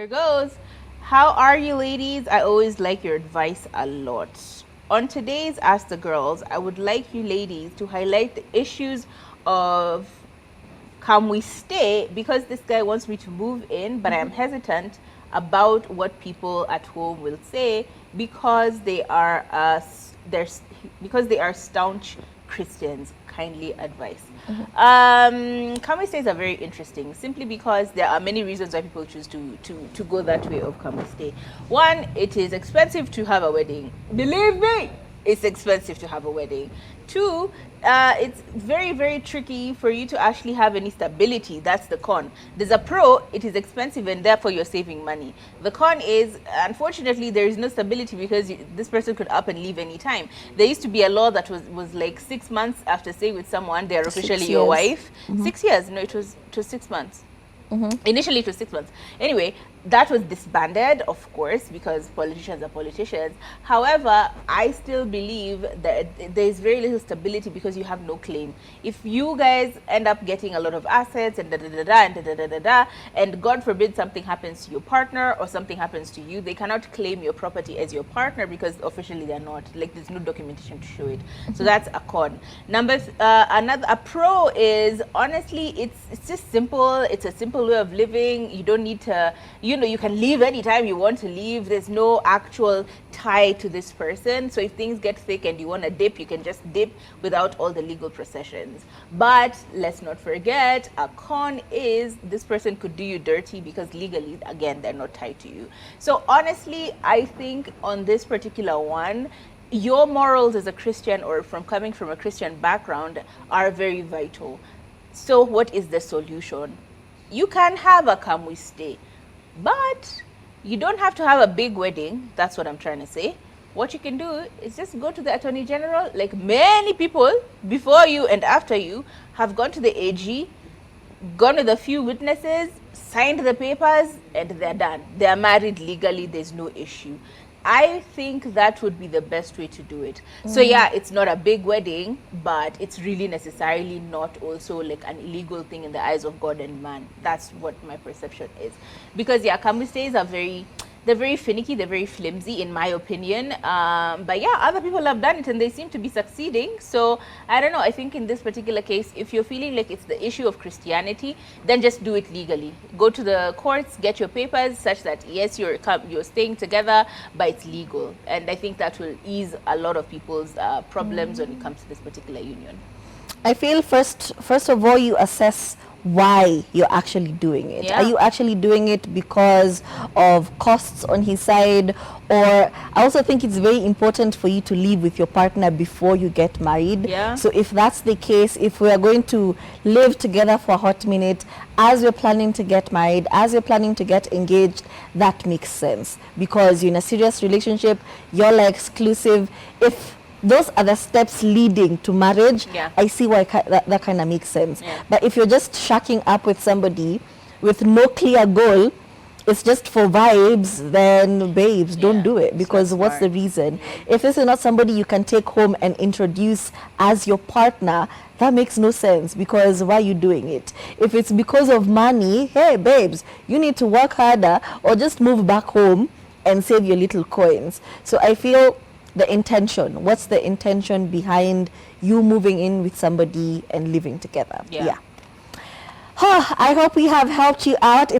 Here goes. How are you, ladies? I always like your advice a lot. On today's Ask the Girls, I would like you ladies to highlight the issues of can we stay, because this guy wants me to move in, but I am hesitant about what people at home will say because they are because they are staunch Christians. Kindly advice. Can we stay is a very interesting, simply because there are many reasons why people choose to go that way of can we stay. One, it is expensive to have a wedding. Believe me, it's expensive to have a wedding. Two, it's very, very tricky for you to actually have any stability. That's the con. There's a pro, it is expensive and therefore you're saving money. The con is, unfortunately, there is no stability because this person could up and leave anytime. There used to be a law that was like 6 months after staying with someone, they're officially your wife. 6 years. No, it was 6 months. Initially it was 6 months. Anyway, that was disbanded, of course, because politicians are politicians. However, I still believe that there is very little stability because you have no claim. If you guys end up getting a lot of assets and and God forbid something happens to your partner or something happens to you, they cannot claim your property as your partner because officially they're not. Like, there's no documentation to show it. So that's a con. A pro is, honestly, it's just simple. It's a simple way of living. You don't need to, you can leave anytime you want to leave. There's no actual tie to this person. So if things get thick and you want to dip, you can just dip without all the legal processions. But let's not forget, a con is this person could do you dirty because legally, again, they're not tied to you. So honestly, I think on this particular one, your morals as a Christian or coming from a Christian background are very vital. So what is the solution? You can have a come we stay, but you don't have to have a big wedding. That's what I'm trying to say. What you can do is just go to the Attorney General, like many people before you and after you have gone to the AG, gone with a few witnesses, signed the papers, and they're done. They're married legally. There's no issue. I think that would be the best way to do it. So yeah, it's not a big wedding, but it's really necessarily not also like an illegal thing in the eyes of God and man. That's what my perception is. Because yeah, Kambi stays are they're very finicky, they're very flimsy in my opinion. But yeah, other people have done it and they seem to be succeeding. So I don't know, I think in this particular case, if you're feeling like it's the issue of Christianity, then just do it legally. Go to the courts, get your papers such that yes, you're staying together, but it's legal. And I think that will ease a lot of people's problems when it comes to this particular union. I feel first of all, you assess why you're actually doing it. Yeah. Are you actually doing it because of costs on his side? Or I also think it's very important for you to live with your partner before you get married. Yeah. So if that's the case, if we are going to live together for a hot minute, as we're planning to get married, as you're planning to get engaged, that makes sense. Because you're in a serious relationship, you're like exclusive. If those are the steps leading to marriage, yeah, I see why that kind of makes sense. Yeah. But if you're just shacking up with somebody with no clear goal, it's just for vibes, then babes, don't do it. Because what's the reason? If this is not somebody you can take home and introduce as your partner, that makes no sense. Because why are you doing it? If it's because of money, hey babes, you need to work harder or just move back home and save your little coins. So I feel the intention. What's the intention behind you moving in with somebody and living together? Yeah. I hope we have helped you out.